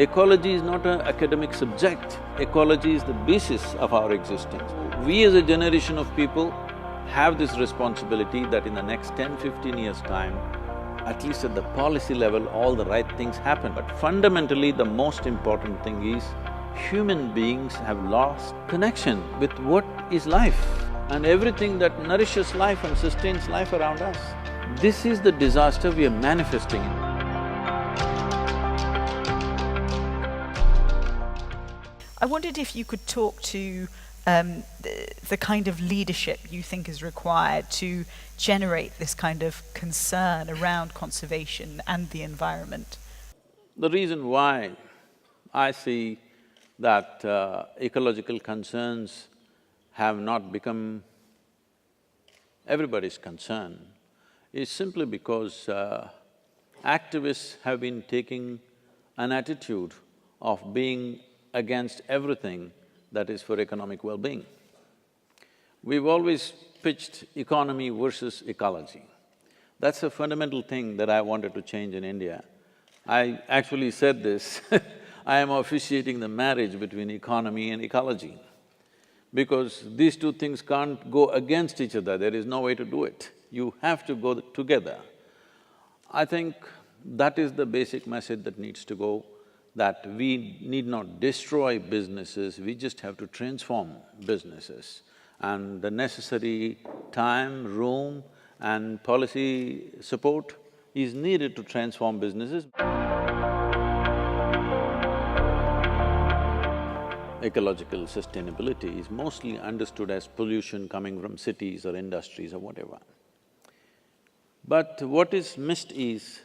Ecology is not an academic subject, ecology is the basis of our existence. We as a generation of people have this responsibility that in the next 10-15 years' time, at least at the policy level, all the right things happen. But fundamentally, the most important thing is human beings have lost connection with what is life and everything that nourishes life and sustains life around us. This is the disaster we are manifesting in. I wondered if you could talk to the kind of leadership you think is required to generate this kind of concern around conservation and the environment. The reason why I see that ecological concerns have not become everybody's concern is simply because activists have been taking an attitude of being against everything that is for economic well-being. We've always pitched economy versus ecology. That's a fundamental thing that I wanted to change in India. I actually said this I am officiating the marriage between economy and ecology, because these two things can't go against each other, there is no way to do it. You have to go together. I think that is the basic message that needs to go, that we need not destroy businesses, we just have to transform businesses. And the necessary time, room and policy support is needed to transform businesses. Ecological sustainability is mostly understood as pollution coming from cities or industries or whatever. But what is missed is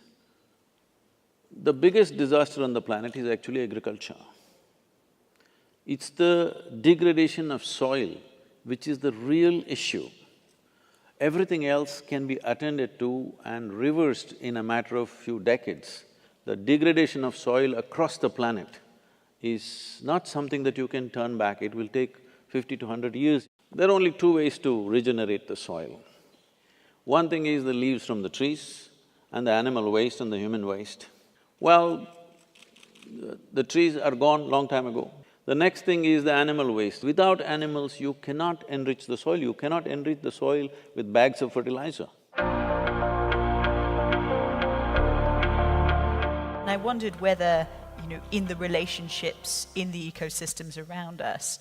the biggest disaster on the planet is actually agriculture. It's the degradation of soil which is the real issue. Everything else can be attended to and reversed in a matter of few decades. The degradation of soil across the planet is not something that you can turn back, it will take 50 to 100 years. There are only two ways to regenerate the soil. One thing is the leaves from the trees and the animal waste and the human waste. Well, the trees are gone long time ago. The next thing is the animal waste. Without animals, you cannot enrich the soil, you cannot enrich the soil with bags of fertilizer. And I wondered whether, in the relationships, in the ecosystems around us,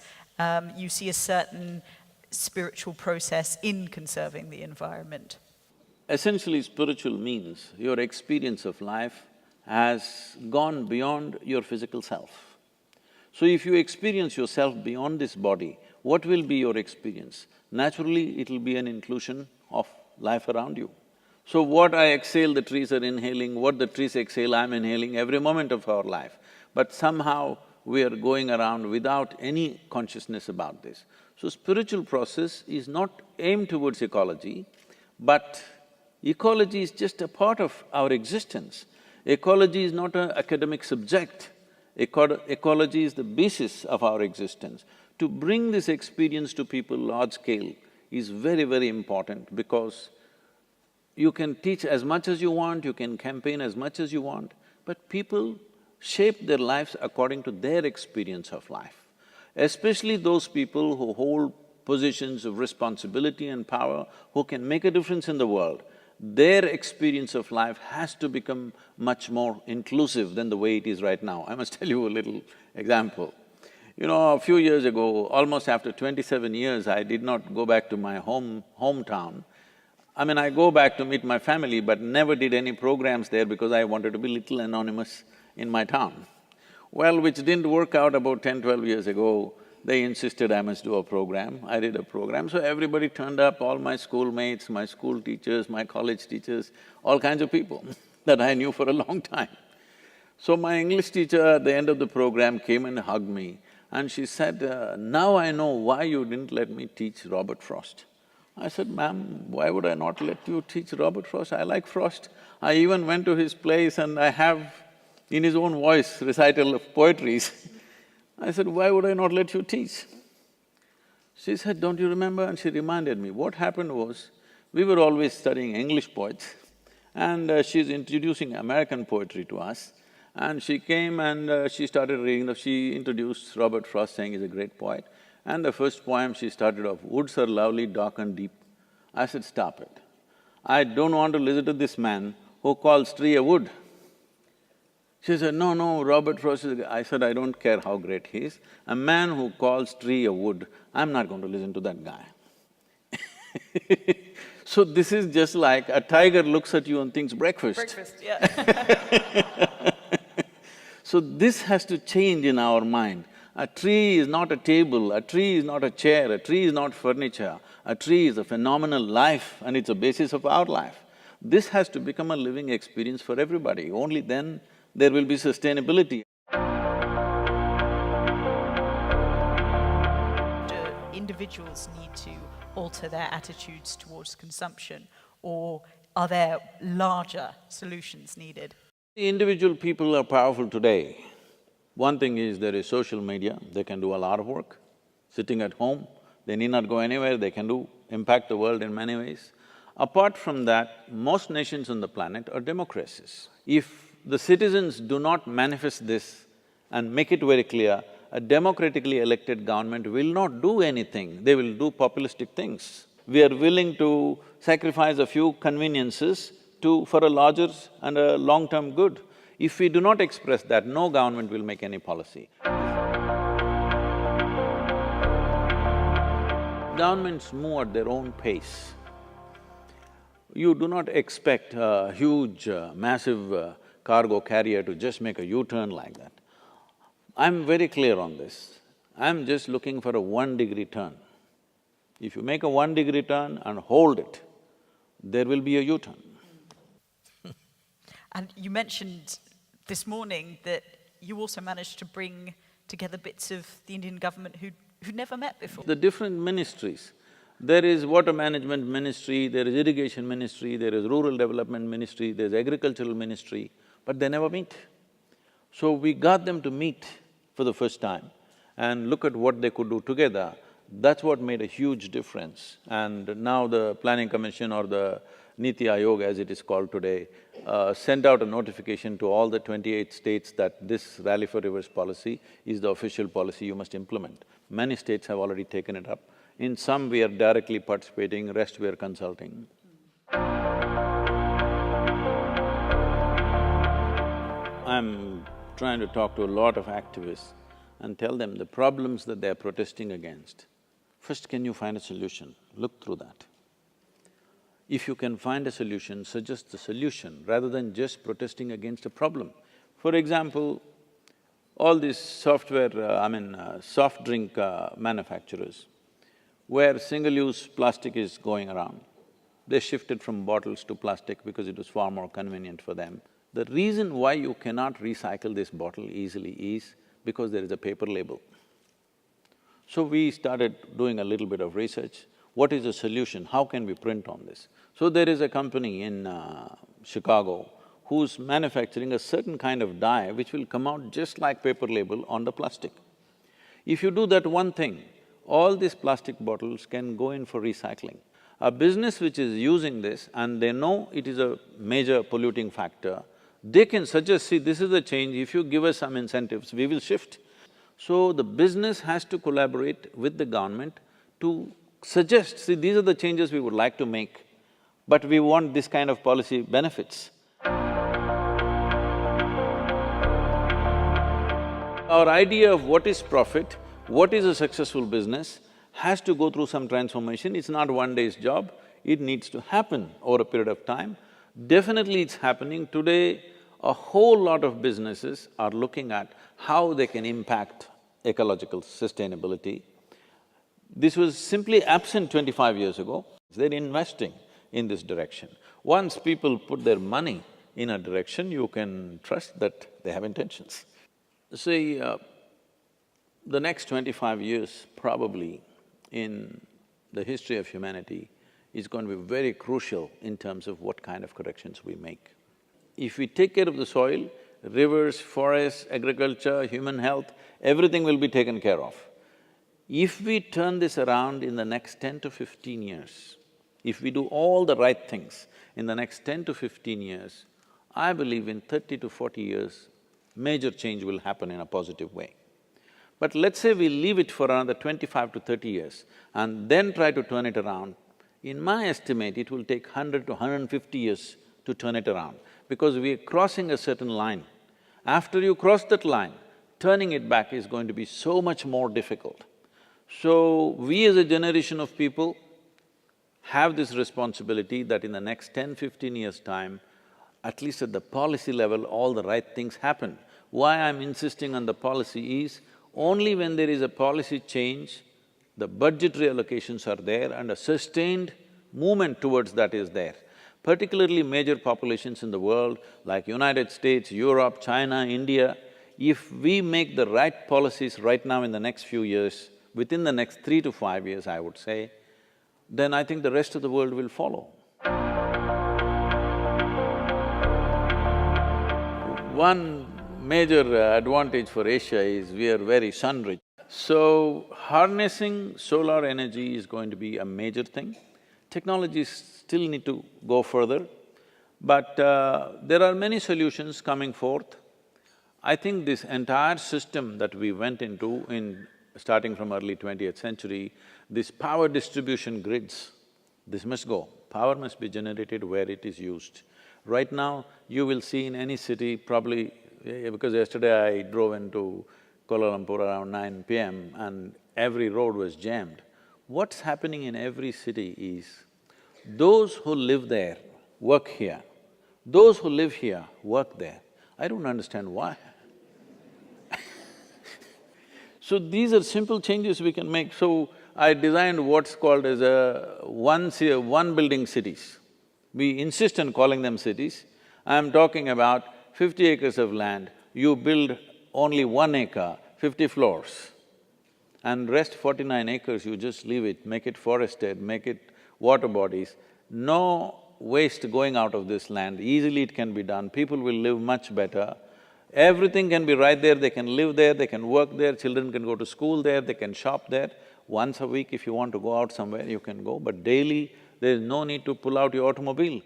you see a certain spiritual process in conserving the environment. Essentially, spiritual means your experience of life has gone beyond your physical self. So if you experience yourself beyond this body, what will be your experience? Naturally, it'll be an inclusion of life around you. So what I exhale, the trees are inhaling, what the trees exhale, I'm inhaling every moment of our life. But somehow we are going around without any consciousness about this. So spiritual process is not aimed towards ecology, but ecology is just a part of our existence. Ecology is not an academic subject, ecology is the basis of our existence. To bring this experience to people large scale is very, very important, because you can teach as much as you want, you can campaign as much as you want, but people shape their lives according to their experience of life. Especially those people who hold positions of responsibility and power, who can make a difference in the world, their experience of life has to become much more inclusive than the way it is right now. I must tell you a little example. A few years ago, almost after 27 years, I did not go back to my hometown. I go back to meet my family, but never did any programs there because I wanted to be little anonymous in my town. Well, which didn't work out about 10-12 years ago. They insisted I must do a program, I did a program, so everybody turned up, all my schoolmates, my school teachers, my college teachers, all kinds of people that I knew for a long time. So my English teacher at the end of the program came and hugged me and she said, now I know why you didn't let me teach Robert Frost. I said, ma'am, why would I not let you teach Robert Frost? I like Frost. I even went to his place and I have, in his own voice, recital of poetries. I said, why would I not let you teach? She said, don't you remember? And she reminded me. What happened was, we were always studying English poets and she's introducing American poetry to us. And she came and she started reading, she introduced Robert Frost, saying he's a great poet. And the first poem she started off, "Woods are lovely, dark and deep." I said, "Stop it. I don't want to listen to this man who calls tree a wood." She said, "No, no, Robert Frost is… I said, "I don't care how great he is. A man who calls tree a wood, I'm not going to listen to that guy." So this is just like a tiger looks at you and thinks breakfast. Breakfast, yeah. So this has to change in our mind. A tree is not a table, a tree is not a chair, a tree is not furniture. A tree is a phenomenal life and it's the basis of our life. This has to become a living experience for everybody, only then there will be sustainability. Do individuals need to alter their attitudes towards consumption, or are there larger solutions needed? The individual people are powerful today. One thing is there is social media, they can do a lot of work. Sitting at home, they need not go anywhere, they can impact the world in many ways. Apart from that, most nations on the planet are democracies. If the citizens do not manifest this and make it very clear, a democratically elected government will not do anything, they will do populistic things. We are willing to sacrifice a few conveniences for a larger and a long-term good. If we do not express that, no government will make any policy. Governments move at their own pace. You do not expect a huge, massive cargo carrier to just make a U-turn like that. I'm very clear on this. I'm just looking for a 1-degree turn. If you make a 1-degree turn and hold it, there will be a U-turn. And you mentioned this morning that you also managed to bring together bits of the Indian government who'd never met before. The different ministries, there is water management ministry, there is irrigation ministry, there is rural development ministry, there's agricultural ministry, but they never meet. So we got them to meet for the first time and look at what they could do together. That's what made a huge difference. And now the Planning Commission or the Niti Aayog, as it is called today, sent out a notification to all the 28 states that this Rally for Rivers policy is the official policy you must implement. Many states have already taken it up. In some we are directly participating, rest we are consulting. I'm trying to talk to a lot of activists and tell them the problems that they're protesting against. First, can you find a solution? Look through that. If you can find a solution, suggest the solution rather than just protesting against a problem. For example, all these soft drink manufacturers, where single-use plastic is going around, they shifted from bottles to plastic because it was far more convenient for them. The reason why you cannot recycle this bottle easily is because there is a paper label. So we started doing a little bit of research. What is the solution? How can we print on this? So there is a company in Chicago who's manufacturing a certain kind of dye which will come out just like paper label on the plastic. If you do that one thing, all these plastic bottles can go in for recycling. A business which is using this and they know it is a major polluting factor, they can suggest, see, this is the change, if you give us some incentives, we will shift. So the business has to collaborate with the government to suggest, see, these are the changes we would like to make, but we want this kind of policy benefits. Our idea of what is profit, what is a successful business, has to go through some transformation. It's not one day's job, it needs to happen over a period of time. Definitely it's happening. Today, a whole lot of businesses are looking at how they can impact ecological sustainability. This was simply absent 25 years ago. They're investing in this direction. Once people put their money in a direction, you can trust that they have intentions. See, the next 25 years probably in the history of humanity is going to be very crucial in terms of what kind of corrections we make. If we take care of the soil, rivers, forests, agriculture, human health, everything will be taken care of. If we turn this around in the next 10 to 15 years, if we do all the right things in the next 10 to 15 years, I believe in 30 to 40 years, major change will happen in a positive way. But let's say we leave it for another 25 to 30 years and then try to turn it around, in my estimate, it will take 100 to 150 years to turn it around, because we are crossing a certain line. After you cross that line, turning it back is going to be so much more difficult. So, we as a generation of people have this responsibility that in the next 10-15 years' time, at least at the policy level, all the right things happen. Why I'm insisting on the policy is, only when there is a policy change, the budgetary allocations are there and a sustained movement towards that is there. Particularly major populations in the world like United States, Europe, China, India, if we make the right policies right now in the next few years, within the next 3 to 5 years, I would say, then I think the rest of the world will follow. One major advantage for Asia is we are very sun-rich. So, harnessing solar energy is going to be a major thing. Technologies still need to go further, but there are many solutions coming forth. I think this entire system that we went into starting from early 20th century, this power distribution grids, this must go. Power must be generated where it is used. Right now, you will see in any city probably… because yesterday I drove into Kuala Lumpur around 9 p.m. and every road was jammed. What's happening in every city is, those who live there work here, those who live here work there. I don't understand why. So these are simple changes we can make. So I designed what's called as one building cities. We insist on calling them cities. I'm talking about 50 acres of land, you build only 1 acre, 50 floors, and rest 49 acres you just leave it, make it forested, make it water bodies. No waste going out of this land, easily it can be done, people will live much better. Everything can be right there, they can live there, they can work there, children can go to school there, they can shop there. Once a week if you want to go out somewhere, you can go, but daily there is no need to pull out your automobile.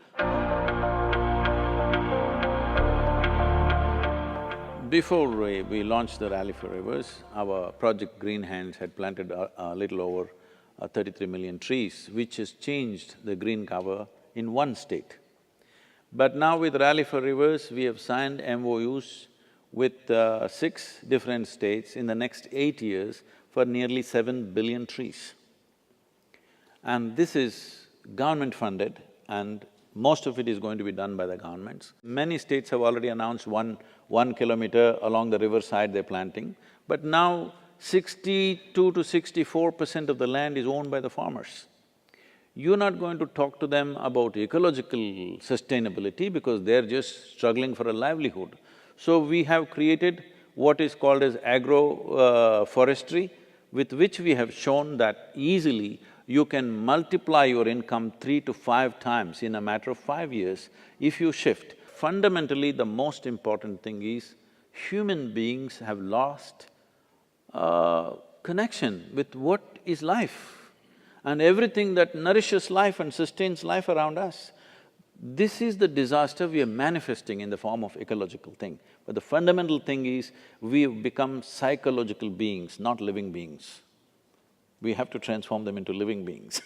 Before we launched the Rally for Rivers, our project Green Hands had planted a little over 33 million trees, which has changed the green cover in one state. But now with Rally for Rivers, we have signed MOUs with 6 different states in the next 8 years for nearly 7 billion trees. And this is government funded and most of it is going to be done by the governments. Many states have already announced one kilometer along the riverside they're planting, but now 62 to 64% of the land is owned by the farmers. You're not going to talk to them about ecological sustainability because they're just struggling for a livelihood. So we have created what is called as agro-forestry, with which we have shown that easily you can multiply your income 3 to 5 times in a matter of 5 years if you shift. Fundamentally, the most important thing is human beings have lost connection with what is life and everything that nourishes life and sustains life around us. This is the disaster we are manifesting in the form of ecological thing. But the fundamental thing is, we've become psychological beings, not living beings. We have to transform them into living beings